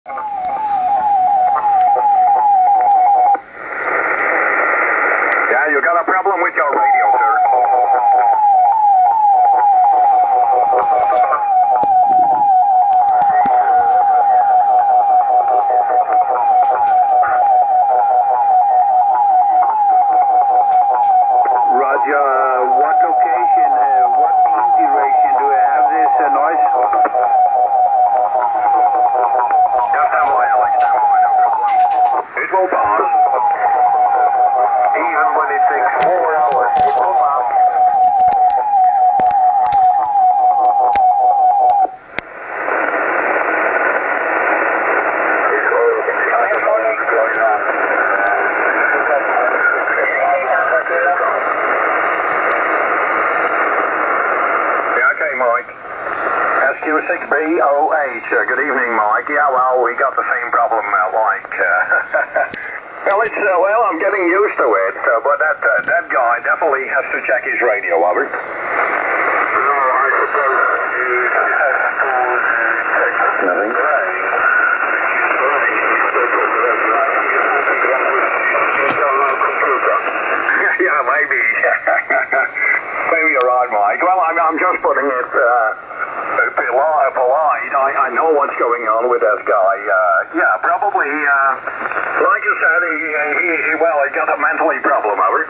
Yeah, you got a problem with your radio, sir. Roger, what location, what beam duration do we have this noise? Just stand by, Alex, stand by, no problem. It will pass. Even when it takes 4 hours, it will pass. Mike. SQ6BOH. Good evening, Mike. Yeah, well, we got the same problem, well, I'm getting used to it, but that guy definitely has to check his radio, over. Nothing. Yeah, maybe. Maybe you're right, Mike. Well, I'm just putting it polite. I know what's going on with that guy. Yeah, probably, like you said, he got a mentally problem, over.